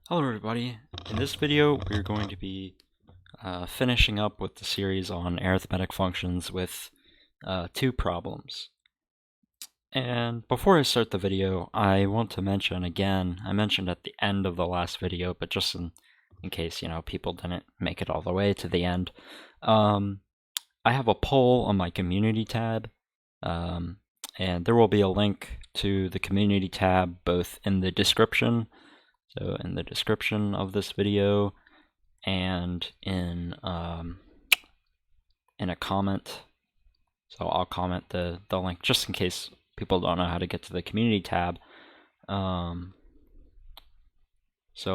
Hello everybody. In this video we're going to be finishing up with the series on arithmetic functions with two problems. And before I start the video, I want to mention again, I mentioned at the end of the last video, but just in case people didn't make it all the way to the end, I have a poll on my community tab, and there will be a link to the community tab both in the description. So in the description of this video and in a comment. So I'll comment the link just in case people don't know how to get to the community tab. So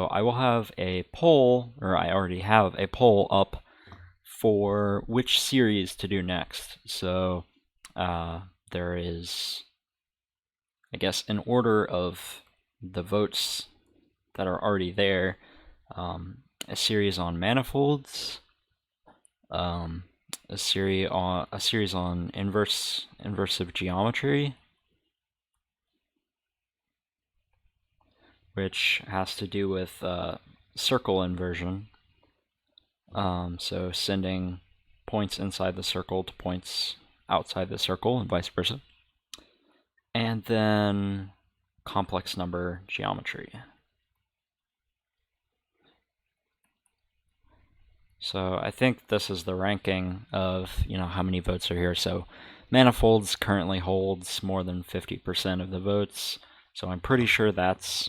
I will have a poll, or I already have a poll up for which series to do next. So there is, I guess, an order of the votes that are already there, a series on manifolds, a series on inversive geometry, which has to do with circle inversion. So sending points inside the circle to points outside the circle and vice versa. And then complex number geometry. So I think this is the ranking of, how many votes are here. So manifolds currently holds more than 50% of the votes. So I'm pretty sure that's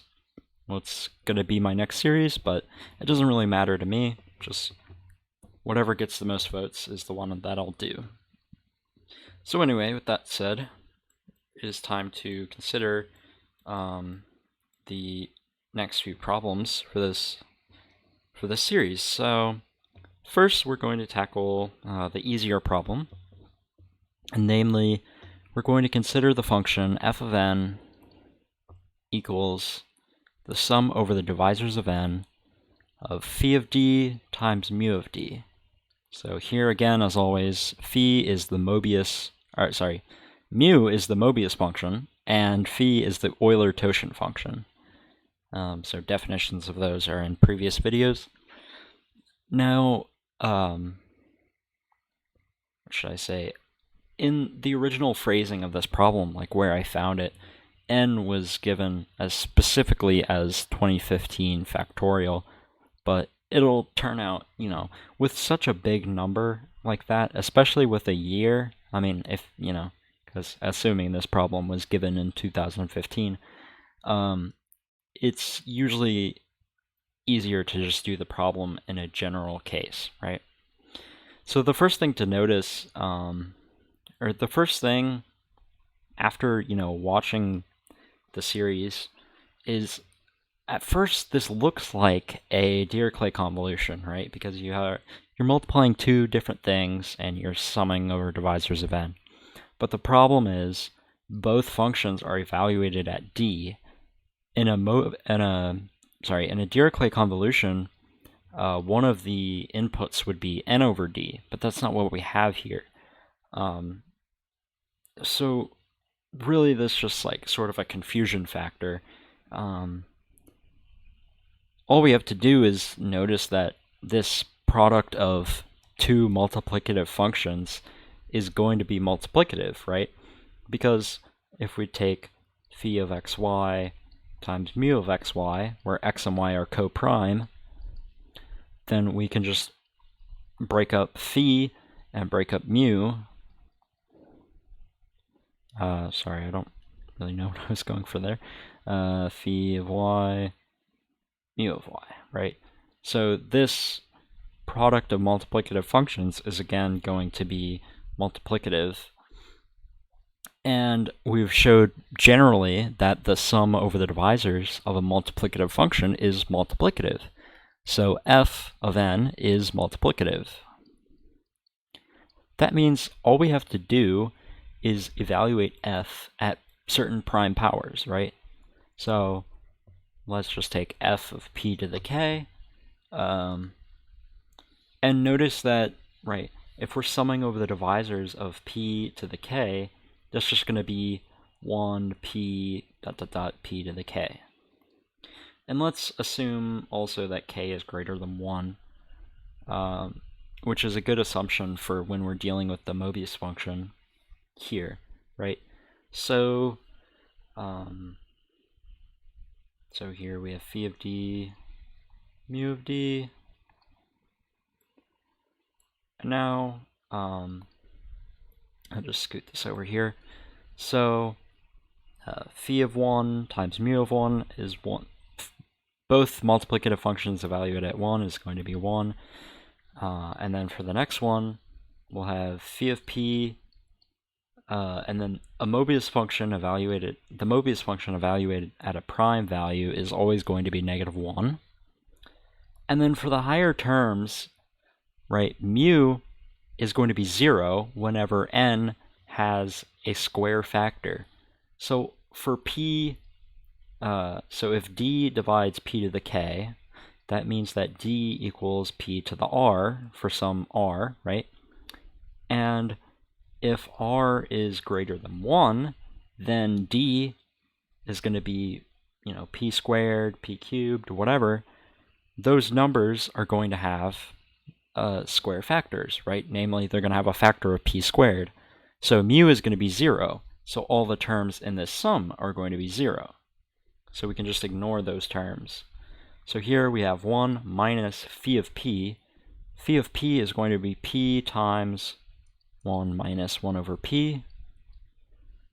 what's going to be my next series, but it doesn't really matter to me. Just whatever gets the most votes is the one that I'll do. So anyway, with that said, it is time to consider the next few problems for this series. So first, we're going to tackle the easier problem, and namely, we're going to consider the function f of n equals the sum over the divisors of n of phi of d times mu of d. So here again, as always, mu is the Mobius function, and phi is the Euler-Totient function. So definitions of those are in previous videos. Now, what should I say? In the original phrasing of this problem, like where I found it, n was given as specifically as 2015 factorial, but it'll turn out, with such a big number like that, especially with a year, I mean, if, because assuming this problem was given in 2015, it's usually easier to just do the problem in a general case, right? So the first thing to notice, or the first thing after, watching the series is, at first this looks like a Dirichlet convolution, right? Because you're multiplying two different things and you're summing over divisors of n. But the problem is both functions are evaluated at d. In a Dirichlet convolution, one of the inputs would be n over d, but that's not what we have here. So really this is just like sort of a confusion factor. All we have to do is notice that this product of two multiplicative functions is going to be multiplicative, right? Because if we take phi of xy times mu of xy, where x and y are co-prime, then we can just break up phi and break up mu. Sorry, I don't really know what I was going for there. Phi of y, mu of y, right? So this product of multiplicative functions is again going to be multiplicative. And we've showed generally that the sum over the divisors of a multiplicative function is multiplicative. So f of n is multiplicative. That means all we have to do is evaluate f at certain prime powers, right? So let's just take f of p to the k. And notice that, right, if we're summing over the divisors of p to the k, that's just going to be 1 p dot dot dot p to the k. And let's assume also that k is greater than 1, which is a good assumption for when we're dealing with the Mobius function here, right? So, so here we have phi of d, mu of d, and now I'll just scoot this over here. So phi of 1 times mu of 1 is 1. Both multiplicative functions evaluated at 1 is going to be 1. And then for the next one, we'll have phi of p, and then a Mobius function evaluated, the Mobius function evaluated at a prime value is always going to be -1. And then for the higher terms, right, mu is going to be 0 whenever n has a square factor. So for p, so if d divides p to the k, that means that d equals p to the r for some r, right? And if r is greater than 1, then d is going to be, p squared, p cubed, whatever. Those numbers are going to have square factors, right? Namely, they're going to have a factor of p squared. So mu is going to be 0, so all the terms in this sum are going to be 0. So we can just ignore those terms. So here we have 1 minus phi of p. Phi of p is going to be p times 1 minus 1 over p,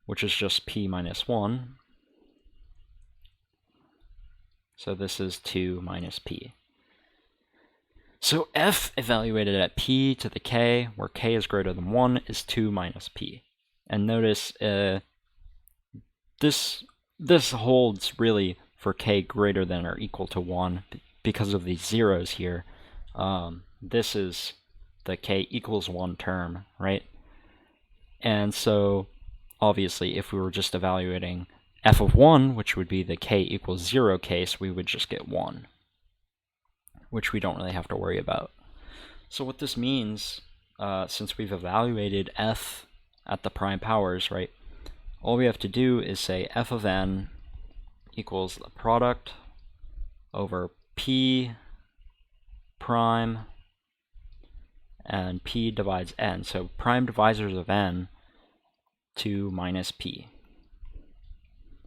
which is just p minus 1. So this is 2 minus p. So f evaluated at p to the k, where k is greater than 1, is 2 minus p. And notice this holds really for k greater than or equal to 1 because of these zeros here. This is the k equals 1 term, right? And so obviously if we were just evaluating f of 1, which would be the k equals 0 case, we would just get 1, which we don't really have to worry about. So what this means, since we've evaluated f at the prime powers, right, all we have to do is say f of n equals the product over p prime and p divides n. So prime divisors of n, 2 minus p.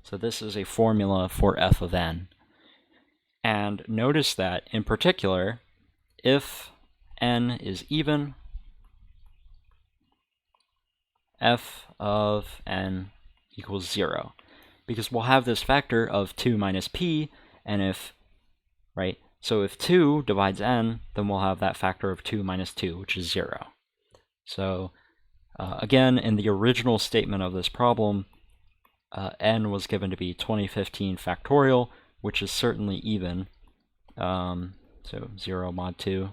So this is a formula for f of n. And notice that, in particular, if n is even, f of n equals 0. Because we'll have this factor of 2 minus p, and if, right, so if 2 divides n, then we'll have that factor of 2 minus 2, which is 0. So again, in the original statement of this problem, n was given to be 2015 factorial, which is certainly even. So 0 mod 2,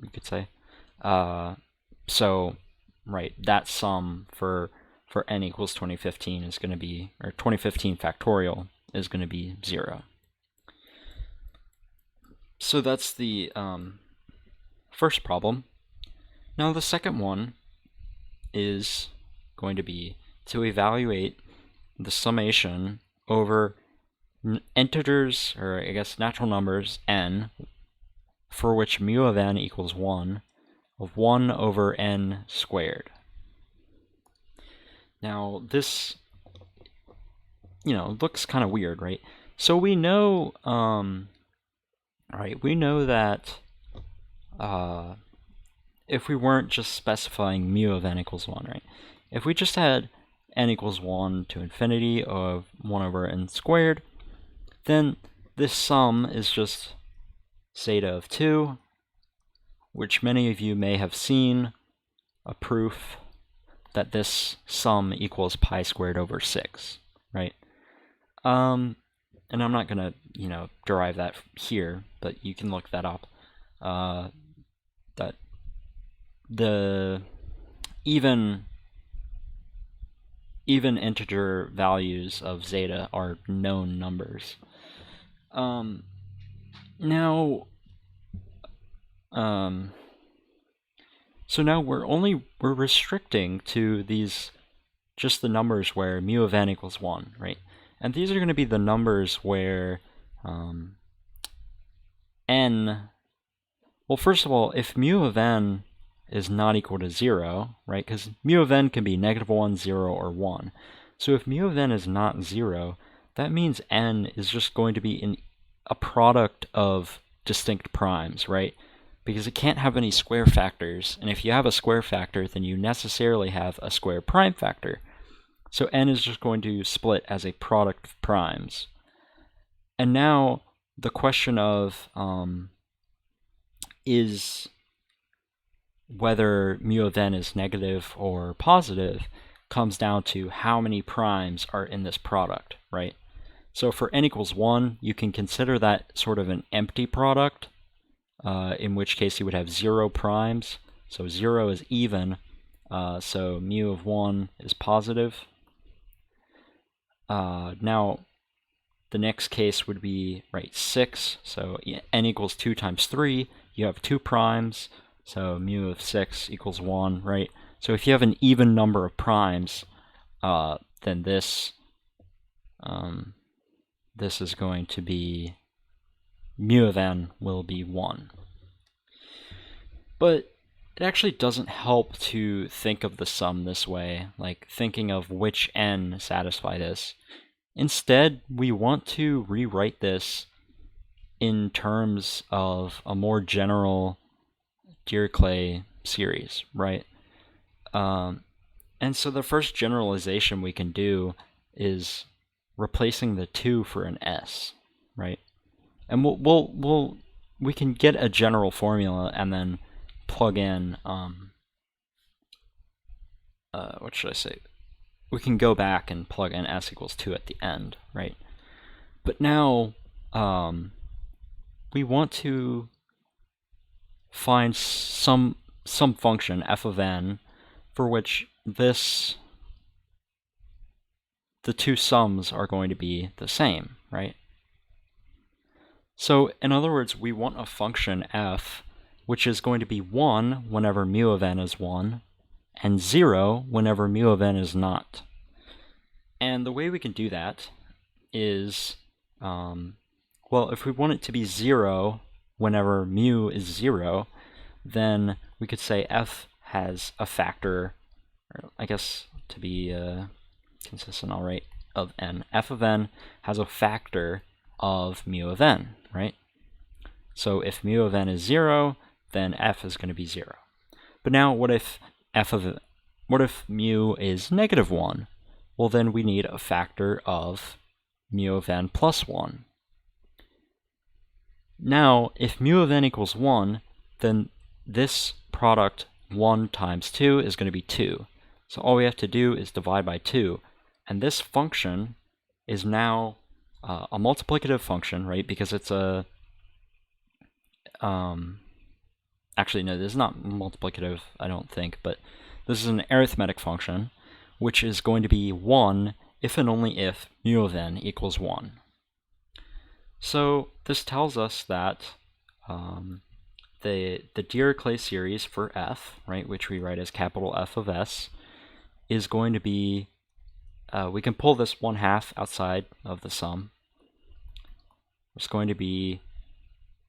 you could say. So, right, that sum for n equals 2015 is going to be, or 2015 factorial is going to be 0. So that's the first problem. Now the second one is going to be to evaluate the summation over integers, or I guess natural numbers, n, for which mu of n equals 1, of 1 over n squared. Now this, looks kind of weird, right? So we know, right, we know that if we weren't just specifying mu of n equals 1, right? If we just had n equals 1 to infinity of 1 over n squared, then this sum is just zeta of 2, which many of you may have seen a proof that this sum equals pi squared over 6, right? And I'm not going to, derive that here, but you can look that up. That the even integer values of zeta are known numbers. So now we're restricting to these, just the numbers where mu of n equals 1, right? And these are going to be the numbers where n, well, first of all, if mu of n is not equal to 0, right, because mu of n can be -1, 0, or 1. So if mu of n is not 0, that means n is just going to be a product of distinct primes, right? Because it can't have any square factors, and if you have a square factor, then you necessarily have a square prime factor. So n is just going to split as a product of primes. And now the question of is whether mu of n is negative or positive comes down to how many primes are in this product, right? So for n equals 1, you can consider that sort of an empty product, in which case you would have 0 primes. So 0 is even, so mu of 1 is positive. Now, the next case would be, right, 6. So n equals 2 times 3. You have 2 primes, so mu of 6 equals 1, right? So if you have an even number of primes, then this is going to be, mu of n will be 1. But it actually doesn't help to think of the sum this way, like thinking of which n satisfy this. Instead, we want to rewrite this in terms of a more general Dirichlet series, right? And so the first generalization we can do is replacing the 2 for an s, right? And we can get a general formula and then plug in, what should I say? We can go back and plug in s equals 2 at the end, right? But now we want to find some function f of n for which the two sums are going to be the same, right? So in other words, we want a function f which is going to be 1 whenever mu of n is 1, and 0 whenever mu of n is not. And the way we can do that is, well, if we want it to be 0 whenever mu is 0, then we could say f has a factor, or I guess to be consistent, I'll write of n. F of n has a factor of mu of n, right? So if mu of n is 0, then f is going to be 0. But now what if mu is -1? Well, then we need a factor of mu of n plus 1. Now, if mu of n equals 1, then this product 1 times 2 is going to be 2. So all we have to do is divide by 2. And this function is now a multiplicative function, right? Because it's a... actually, no, this is not multiplicative, I don't think, but this is an arithmetic function, which is going to be 1 if and only if mu of n equals 1. So this tells us that the Dirichlet series for f, right, which we write as capital F of s, is going to be, we can pull this 1/2 outside of the sum. It's going to be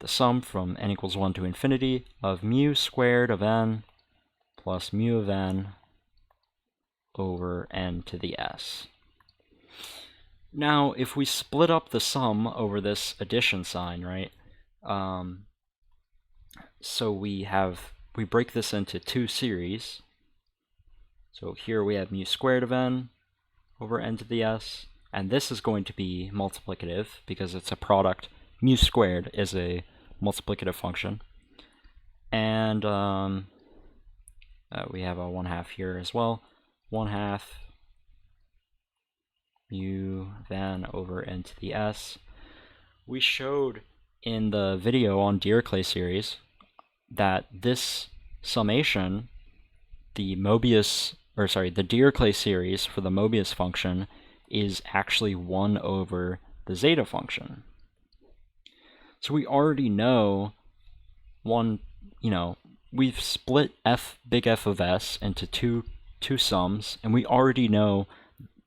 the sum from n equals 1 to infinity of mu squared of n plus mu of n over n to the s. Now, if we split up the sum over this addition sign, right, so we break this into two series. So here we have mu squared of n over n to the s, and this is going to be multiplicative because it's a product. Mu squared is a multiplicative function. And we have a 1/2 here as well. 1/2 mu then over n to the s. We showed in the video on Dirichlet series that this summation, the Dirichlet series for the Mobius function, is actually 1 over the zeta function. So we already know we've split big F of s into two sums, and we already know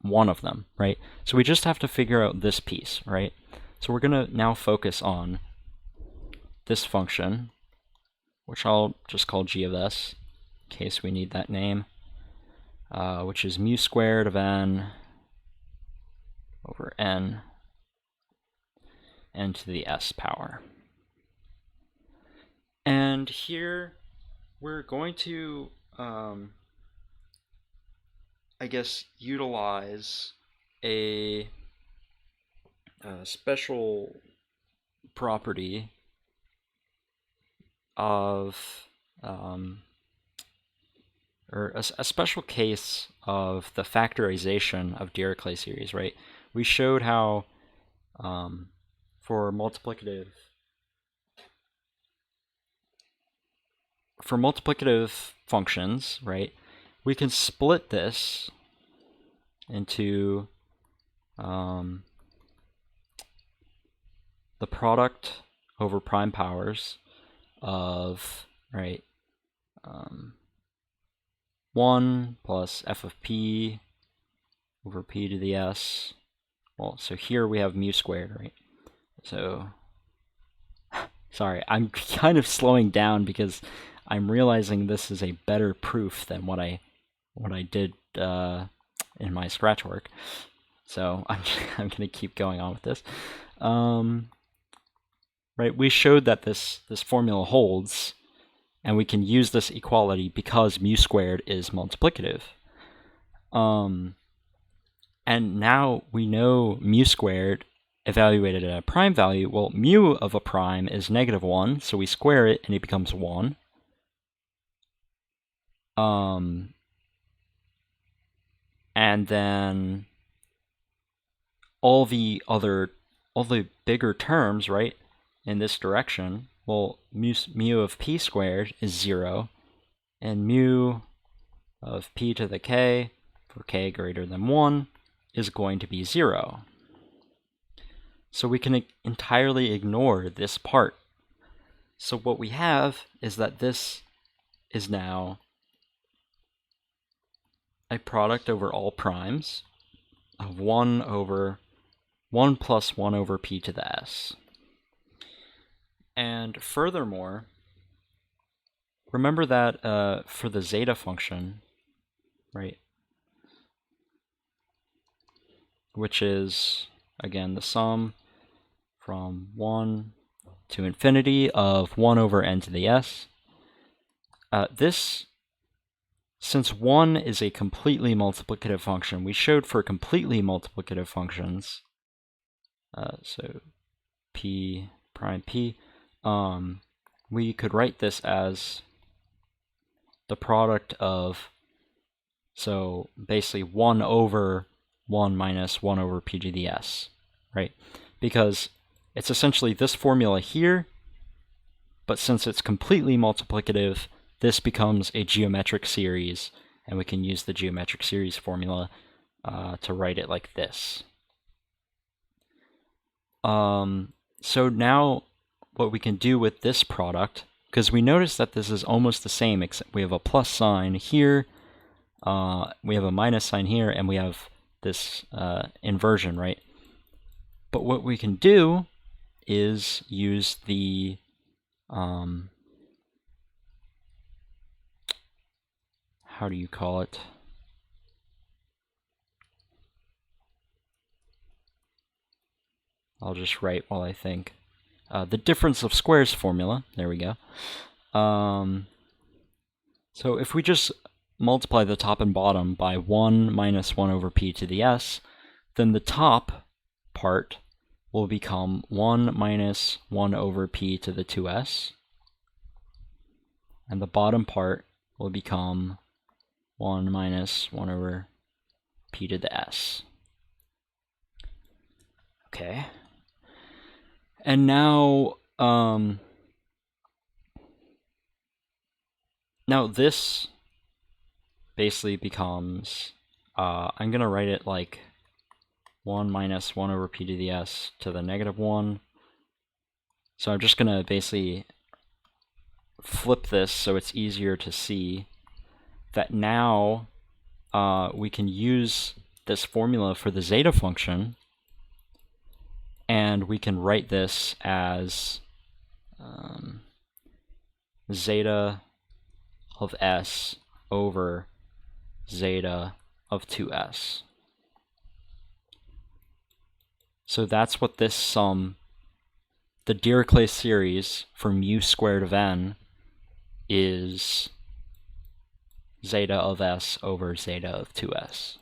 one of them, right? So we just have to figure out this piece, right? So we're going to now focus on this function, which I'll just call g of s in case we need that name, which is mu squared of n over n to the s power. And here we're going to, I guess, utilize a special property of, or a special case of the factorization of Dirichlet series, right? We showed how for multiplicative functions, right, we can split this into the product over prime powers of, right, 1 plus f of p over p to the s. Well, so here we have mu squared, right? So, sorry, I'm kind of slowing down because I'm realizing this is a better proof than what I did in my scratch work. So I'm going to keep going on with this. Right, we showed that this formula holds, and we can use this equality because mu squared is multiplicative. And now we know mu squared evaluated at a prime value. Well, mu of a prime is -1, so we square it and it becomes 1. And then all the bigger terms, right, in this direction, well, mu of p squared is 0, and mu of p to the k, for k greater than 1, is going to be 0. So we can entirely ignore this part. So what we have is that this is now a product over all primes of 1 plus 1 over p to the s. And furthermore, remember that for the zeta function, right, which is, again, the sum from 1 to infinity of 1 over n to the s, since 1 is a completely multiplicative function, we showed for completely multiplicative functions, so p prime p, we could write this as the product of, so basically 1 over 1 minus 1 over p to the s, right? Because it's essentially this formula here, but since it's completely multiplicative, this becomes a geometric series, and we can use the geometric series formula to write it like this. So now what we can do with this product, because we notice that this is almost the same, except we have a plus sign here, we have a minus sign here, and we have this inversion, right? But what we can do is use the how do you call it? I'll just write while I think. The difference of squares formula. There we go. So if we just multiply the top and bottom by 1 minus 1 over p to the s, then the top part will become 1 minus 1 over p to the 2s, and the bottom part will become 1 minus 1 over p to the s. Okay. And now, now this basically becomes, I'm going to write it like 1 minus 1 over p to the s to the -1. So I'm just going to basically flip this so it's easier to see that now we can use this formula for the zeta function, And we can write this as zeta of s over zeta of 2s. So that's what this sum, the Dirichlet series for mu squared of n, is zeta of s over zeta of 2s.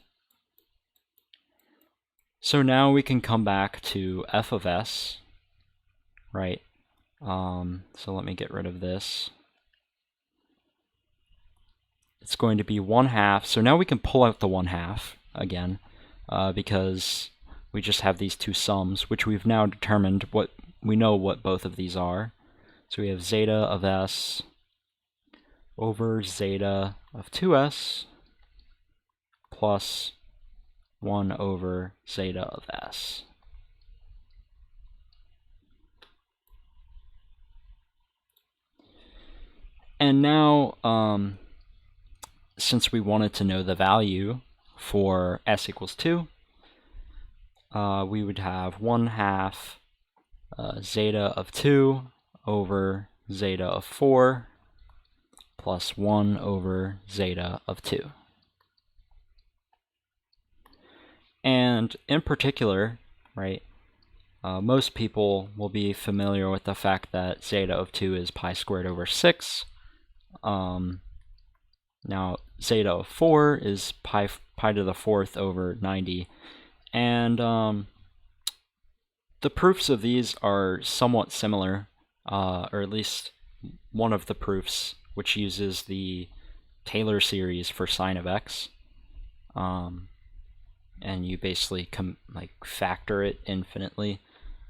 So now we can come back to f of s, right? So let me get rid of this. It's going to be 1/2. So now we can pull out the 1/2 again, because we just have these two sums, which we've now determined what we know what both of these are. So we have zeta of s over zeta of 2s plus 1 over zeta of s. And now, since we wanted to know the value for s equals 2, we would have 1/2 zeta of 2 over zeta of 4 plus 1 over zeta of 2. And in particular, right, most people will be familiar with the fact that zeta of 2 is pi squared over 6. Now, zeta of 4 is pi to the 4th over 90. And the proofs of these are somewhat similar, or at least one of the proofs, which uses the Taylor series for sine of x. And you basically factor it infinitely.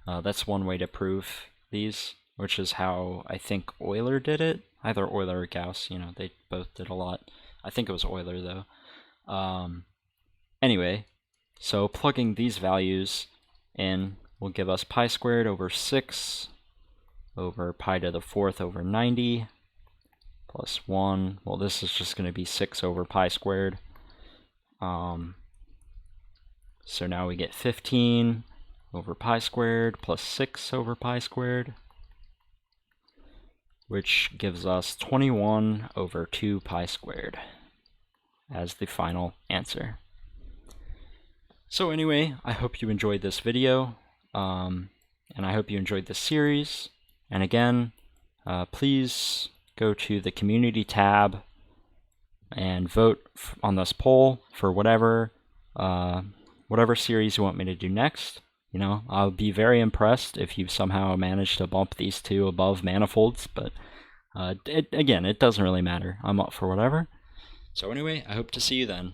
That's one way to prove these, which is how I think Euler did it. Either Euler or Gauss, they both did a lot. I think it was Euler though. Anyway, so plugging these values in will give us pi squared over 6 over pi to the 4th over 90 plus 1. Well, this is just going to be 6 over pi squared. So now we get 15 over pi squared plus 6 over pi squared, which gives us 21 over 2 pi squared as the final answer. So anyway, I hope you enjoyed this video, and I hope you enjoyed this series. And again, please go to the community tab and vote on this poll for whatever series you want me to do next. I'll be very impressed if you somehow manage to bump these two above manifolds, but again, it doesn't really matter. I'm up for whatever. So anyway, I hope to see you then.